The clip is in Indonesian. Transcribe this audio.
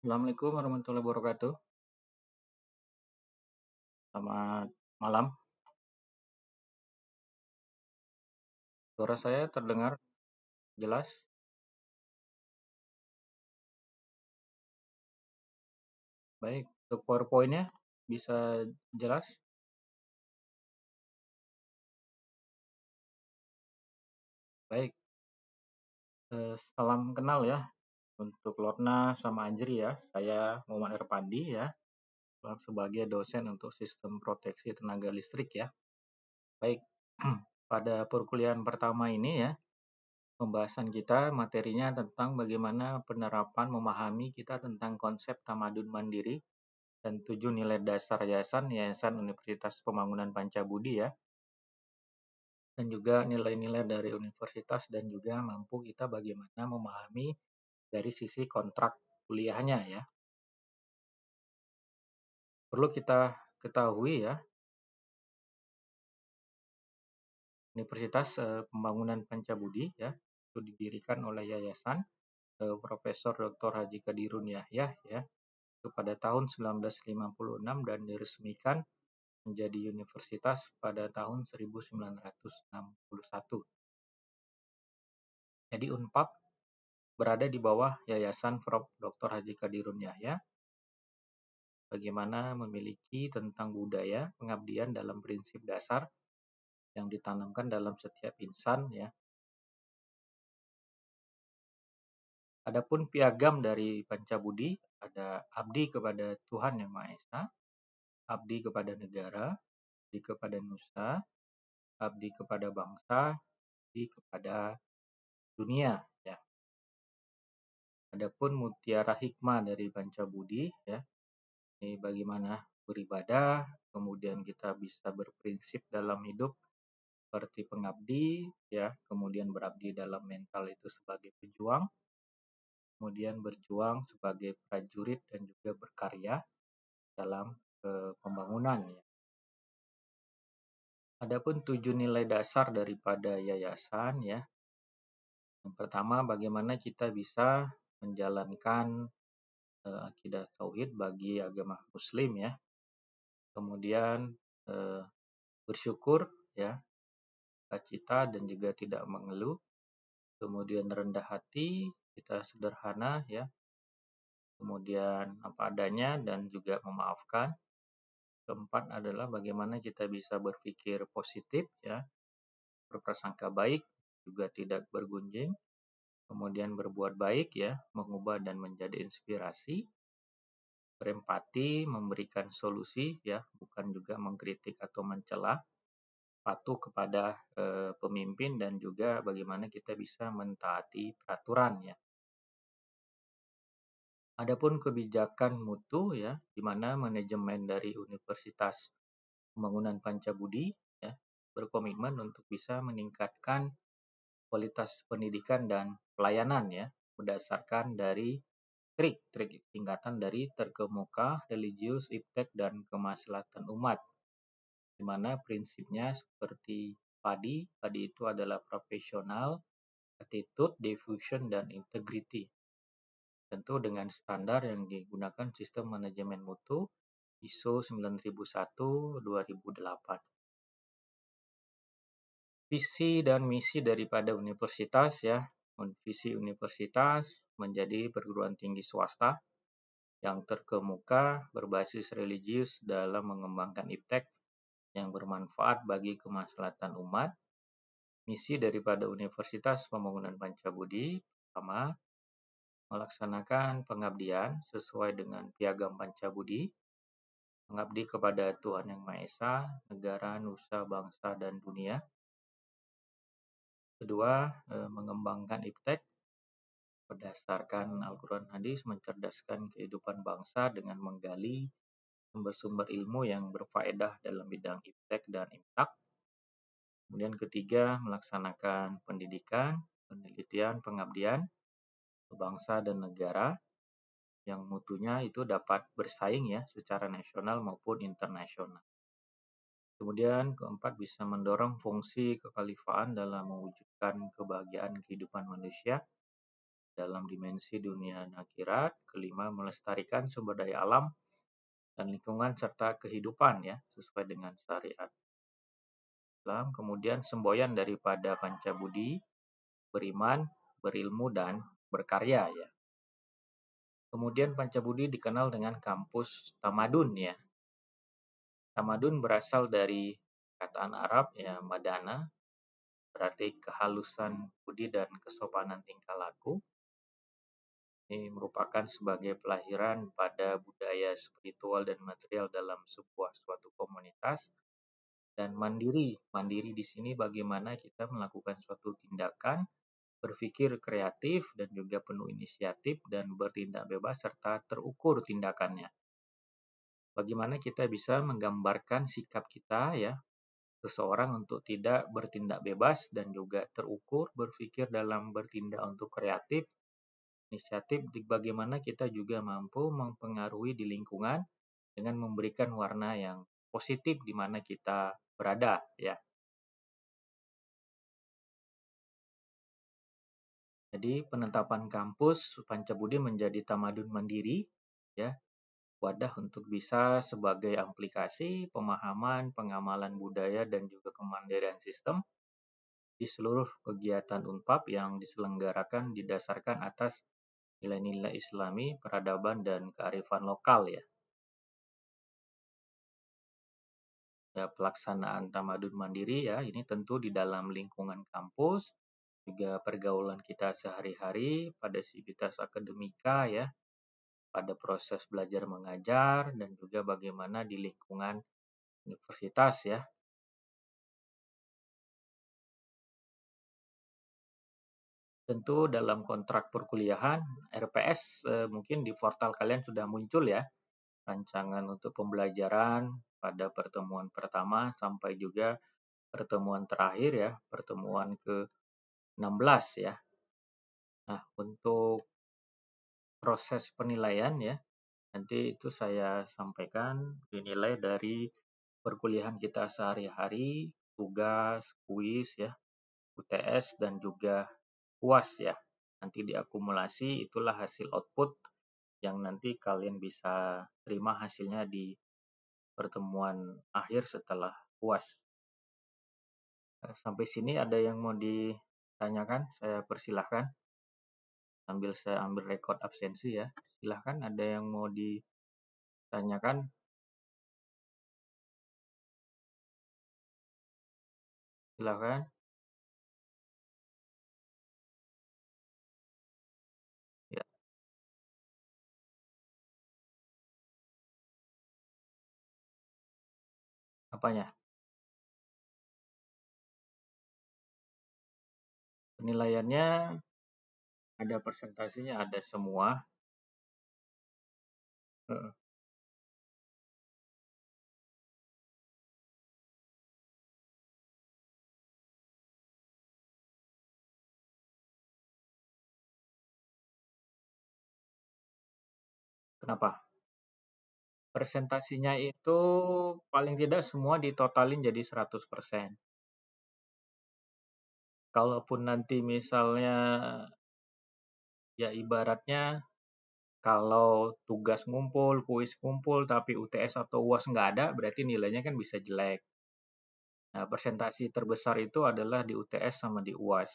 Assalamualaikum warahmatullahi wabarakatuh. Selamat malam. Suara saya terdengar jelas? Baik. Untuk PowerPoint-nya bisa jelas? Baik. Salam kenal ya untuk Lorna sama Anjri ya. Saya Muhammad Erpandi ya, sebagai dosen untuk sistem proteksi tenaga listrik ya. Baik. Pada perkuliahan pertama ini ya, pembahasan kita materinya tentang bagaimana penerapan memahami kita tentang konsep tamadun mandiri dan 7 nilai dasar Yayasan Universitas Pembangunan Pancabudi ya, dan juga nilai-nilai dari universitas dan juga mampu kita bagaimana memahami dari sisi kontrak kuliahnya ya. Perlu kita ketahui ya, Universitas Pembangunan Pancabudi ya, itu didirikan oleh Yayasan Profesor Dr. Haji Kadirun Yahya ya, itu pada tahun 1956 dan diresmikan menjadi universitas pada tahun 1961. Jadi Unpad berada di bawah Yayasan Prof. Dr. Haji Kadirun Yahya, bagaimana memiliki tentang budaya pengabdian dalam prinsip dasar yang ditanamkan dalam setiap insan ya. Adapun piagam dari Pancabudi ada abdi kepada Tuhan Yang Maha Esa, abdi kepada negara, abdi kepada nusa, abdi kepada bangsa, abdi kepada dunia ya. Adapun mutiara hikmah dari Pancabudi ya, ini bagaimana beribadah, kemudian kita bisa berprinsip dalam hidup seperti pengabdi ya, kemudian berabdi dalam mental itu sebagai pejuang, kemudian berjuang sebagai prajurit dan juga berkarya dalam pembangunan ya. Adapun 7 nilai dasar daripada yayasan ya. Yang pertama, bagaimana kita bisa menjalankan akidah tauhid bagi agama muslim ya. Kemudian bersyukur ya, cita dan juga tidak mengeluh. Kemudian rendah hati, kita sederhana ya. Kemudian apa adanya dan juga memaafkan. Keempat adalah bagaimana kita bisa berpikir positif ya, berprasangka baik, juga tidak bergunjing. Kemudian berbuat baik ya, mengubah dan menjadi inspirasi. Berempati, memberikan solusi ya, bukan juga mengkritik atau mencela. Patuh kepada pemimpin dan juga bagaimana kita bisa mentaati peraturan ya. Adapun kebijakan mutu ya, di mana manajemen dari Universitas Pembangunan Pancabudi ya, berkomitmen untuk bisa meningkatkan kualitas pendidikan dan pelayanan ya, berdasarkan dari trik tingkatan dari terkemuka, religius, iptek, dan kemaslahatan umat. Di mana prinsipnya seperti padi itu adalah profesional, attitude, diffusion, dan integrity. Tentu dengan standar yang digunakan sistem manajemen mutu ISO 9001-2008. Visi dan misi daripada universitas ya. Visi universitas menjadi perguruan tinggi swasta yang terkemuka berbasis religius dalam mengembangkan iptek yang bermanfaat bagi kemaslahatan umat. Misi daripada Universitas Pembangunan Pancabudi pertama, melaksanakan pengabdian sesuai dengan piagam Pancabudi, mengabdi kepada Tuhan Yang Maha Esa, negara, nusa, bangsa, dan dunia. Kedua, mengembangkan iptek berdasarkan Al-Quran Hadis, mencerdaskan kehidupan bangsa dengan menggali sumber-sumber ilmu yang berfaedah dalam bidang iptek dan imtak. Kemudian ketiga, melaksanakan pendidikan, penelitian, pengabdian ke bangsa dan negara yang mutunya itu dapat bersaing ya secara nasional maupun internasional. Kemudian keempat, bisa mendorong fungsi kekhalifahan dalam mewujudkan kebahagiaan kehidupan manusia dalam dimensi dunia dan akhirat. Kelima, melestarikan sumber daya alam dan lingkungan serta kehidupan ya, sesuai dengan syariat Islam. Kemudian semboyan daripada Pancabudi, beriman, berilmu, dan berkarya ya. Kemudian Pancabudi dikenal dengan kampus tamadun ya. Tamadun berasal dari kataan Arab ya, madana, berarti kehalusan budi dan kesopanan tingkah laku. Ini merupakan sebagai pelahiran pada budaya spiritual dan material dalam suatu komunitas. Dan mandiri. Mandiri di sini bagaimana kita melakukan suatu tindakan, berpikir kreatif dan juga penuh inisiatif dan bertindak bebas serta terukur tindakannya. Bagaimana kita bisa menggambarkan sikap kita ya, seseorang untuk tidak bertindak bebas dan juga terukur, berpikir dalam bertindak untuk kreatif, inisiatif, bagaimana kita juga mampu mempengaruhi di lingkungan dengan memberikan warna yang positif di mana kita berada ya. Jadi penetapan kampus Pancabudi menjadi tamadun mandiri ya, wadah untuk bisa sebagai aplikasi pemahaman, pengamalan budaya dan juga kemandirian sistem di seluruh kegiatan Unpad yang diselenggarakan didasarkan atas nilai-nilai Islami, peradaban dan kearifan lokal ya. Ya, pelaksanaan tamadun mandiri ya, ini tentu di dalam lingkungan kampus, juga pergaulan kita sehari-hari pada sivitas akademika ya, pada proses belajar mengajar dan juga bagaimana di lingkungan universitas ya. Tentu dalam kontrak perkuliahan RPS mungkin di portal kalian sudah muncul ya, rancangan untuk pembelajaran pada pertemuan pertama sampai juga pertemuan terakhir ya, pertemuan ke-16 ya. Nah, untuk proses penilaian ya, nanti itu saya sampaikan dinilai dari perkuliahan kita sehari-hari, tugas, kuis ya, UTS dan juga UAS ya. Nanti diakumulasi itulah hasil output yang nanti kalian bisa terima hasilnya di pertemuan akhir setelah UAS. Sampai sini ada yang mau ditanyakan? Saya persilahkan. Sambil saya ambil rekod absensi ya. Silahkan, ada yang mau ditanyakan? Silahkan. Ya, apanya? Penilaiannya ada presentasinya, ada semua. Kenapa? Presentasinya itu paling tidak semua ditotalin jadi 100%. Kalaupun nanti misalnya ya ibaratnya kalau tugas ngumpul, kuis ngumpul, tapi UTS atau UAS nggak ada, berarti nilainya kan bisa jelek. Nah, presentasi terbesar itu adalah di UTS sama di UAS.